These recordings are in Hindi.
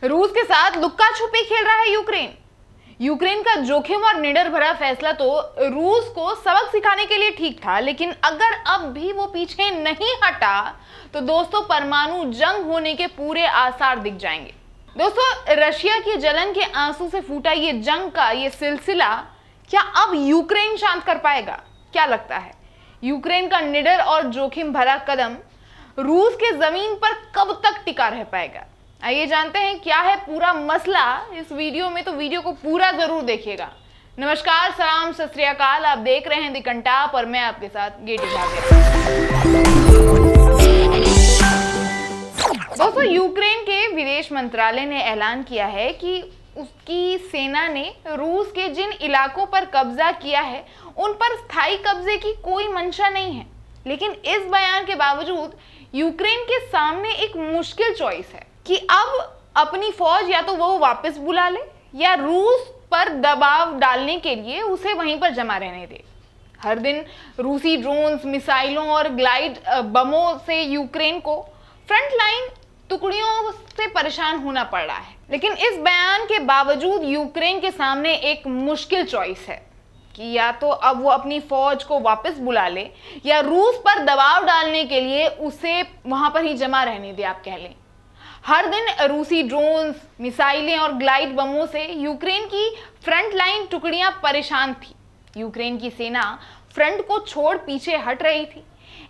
रूस के साथ लुक्का छुपी खेल रहा है यूक्रेन। यूक्रेन का जोखिम और निडर भरा फैसला तो रूस को सबक सिखाने के लिए ठीक था, लेकिन अगर अब भी वो पीछे नहीं हटा तो दोस्तों परमाणु जंग होने के पूरे आसार दिख जाएंगे। दोस्तों, रशिया की जलन के आंसू से फूटा ये जंग का ये सिलसिला क्या अब यूक्रेन शांत कर पाएगा? क्या लगता है यूक्रेन का निडर और जोखिम भरा कदम रूस के जमीन पर कब तक टिका रह पाएगा? आइए जानते हैं क्या है पूरा मसला इस वीडियो में, तो वीडियो को पूरा जरूर देखिएगा। नमस्कार, सलाम, सत श्री अकाल। आप देख रहे हैं द कंटाप और मैं आपके साथ गेटी भागे। दोस्तों, यूक्रेन के विदेश मंत्रालय ने ऐलान किया है कि उसकी सेना ने रूस के जिन इलाकों पर कब्जा किया है उन पर स्थायी कब्जे की कोई मंशा नहीं है। लेकिन इस बयान के बावजूद यूक्रेन के सामने एक मुश्किल चॉइस है कि अब अपनी फौज या तो वो वापस बुला ले या रूस पर दबाव डालने के लिए उसे वहीं पर जमा रहने दे। हर दिन रूसी ड्रोन्स, मिसाइलों और ग्लाइड बमों से यूक्रेन को फ्रंटलाइन टुकड़ियों से परेशान होना पड़ रहा है। लेकिन इस बयान के बावजूद यूक्रेन के सामने एक मुश्किल चॉइस है कि या तो अब वो अपनी फौज को वापस बुला ले या रूस पर दबाव डालने के लिए उसे वहां पर ही जमा रहने दे, आप कह लें। हर दिन रूसी ड्रोन्स, मिसाइलें और ग्लाइड बमों से यूक्रेन की फ्रंट लाइन टुकड़ियां परेशान थी। यूक्रेन की सेना फ्रंट को छोड़ पीछे हट रही थी।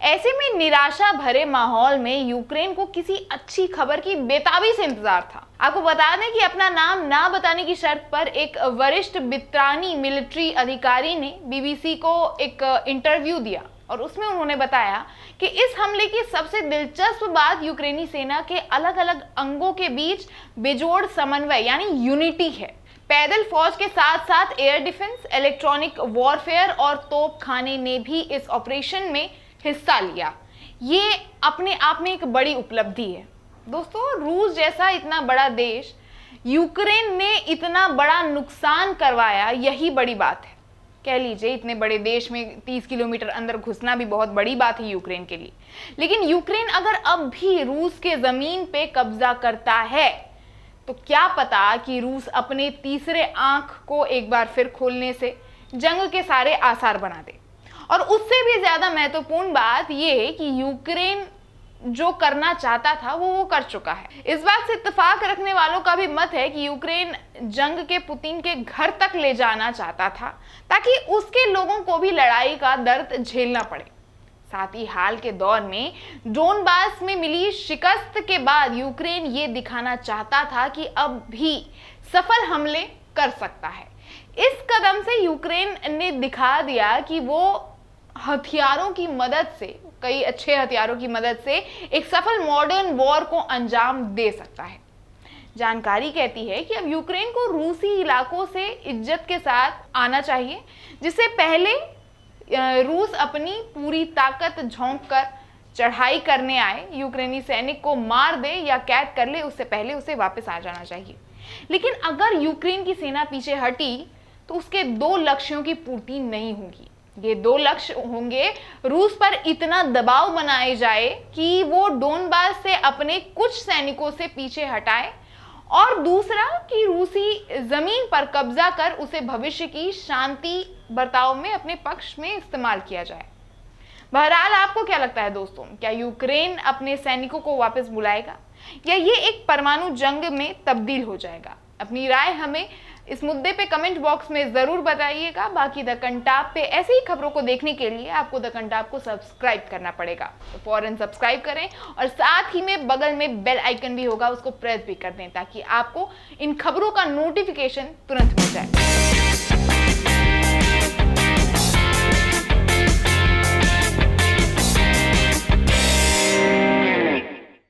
ऐसे में निराशा भरे माहौल में यूक्रेन को किसी अच्छी खबर की बेताबी से इंतजार था। आपको बता दें कि अपना नाम ना बताने की शर्त पर एक वरिष्ठ ब्रितानी मिलिट्री अधिकारी ने बीबीसी को एक इंटरव्यू दिया और उसमें उन्होंने बताया कि इस हमले की सबसे दिलचस्प बात यूक्रेनी सेना के अलग अलग अंगों के बीच बेजोड़ समन्वय यानी यूनिटी है। पैदल फौज के साथ साथ एयर डिफेंस, इलेक्ट्रॉनिक वॉरफेयर और तोपखाने ने भी इस ऑपरेशन में हिस्सा लिया। ये अपने आप में एक बड़ी उपलब्धि है। दोस्तों, रूस जैसा इतना बड़ा देश यूक्रेन ने इतना बड़ा नुकसान करवाया, यही बड़ी बात है। कह लीजिए इतने बड़े देश में 30 किलोमीटर अंदर घुसना भी बहुत बड़ी बात है यूक्रेन के लिए। लेकिन यूक्रेन अगर अब भी रूस के जमीन पे कब्जा करता है तो क्या पता कि रूस अपने तीसरे आंख को एक बार फिर खोलने से जंग के सारे आसार बना दे। और उससे भी ज्यादा महत्वपूर्ण बात यह है कि यूक्रेन जो करना चाहता था वो कर चुका है। इस बात से इत्तेफाक रखने वालों का भी मत है कि यूक्रेन जंग के पुतिन के घर तक ले जाना चाहता था ताकि उसके लोगों को भी लड़ाई का दर्द झेलना पड़े। साथ ही हाल के दौर में डोनबास में मिली शिकस्त के बाद यूक्रेन ये दिखाना चाहता था कि अब भी सफल हमले कर सकता है। इस कदम से यूक्रेन ने दिखा दिया कि वो हथियारों की मदद से, कई अच्छे हथियारों की मदद से एक सफल मॉडर्न वॉर को अंजाम दे सकता है। जानकारी कहती है कि अब यूक्रेन को रूसी इलाकों से इज्जत के साथ आना चाहिए, जिससे पहले रूस अपनी पूरी ताकत झोंक कर चढ़ाई करने आए, यूक्रेनी सैनिक को मार दे या कैद कर ले, उससे पहले उसे वापस आ जाना चाहिए। लेकिन अगर यूक्रेन की सेना पीछे हटी तो उसके दो लक्ष्यों की पूर्ति नहीं होगी। ये दो लक्ष्य होंगे, रूस पर इतना दबाव बनाए जाए कि वो डोनबास से अपने कुछ सैनिकों से पीछे हटाए, और दूसरा कि रूसी जमीन पर कब्जा कर उसे भविष्य की शांति बर्ताव में अपने पक्ष में इस्तेमाल किया जाए। बहरहाल, आपको क्या लगता है दोस्तों, क्या यूक्रेन अपने सैनिकों को वापस बुलाएगा या ये एक परमाणु जंग में तब्दील हो जाएगा? अपनी राय हमें इस मुद्दे पे कमेंट बॉक्स में जरूर बताइएगा। बाकी द कंटाप पे ऐसी ही खबरों को देखने के लिए आपको द कंटाप को सब्सक्राइब करना पड़ेगा, तो फौरन सब्सक्राइब करें और साथ ही में बगल में बेल आइकन भी होगा, उसको प्रेस भी कर दें ताकि आपको इन खबरों का नोटिफिकेशन तुरंत मिल जाए।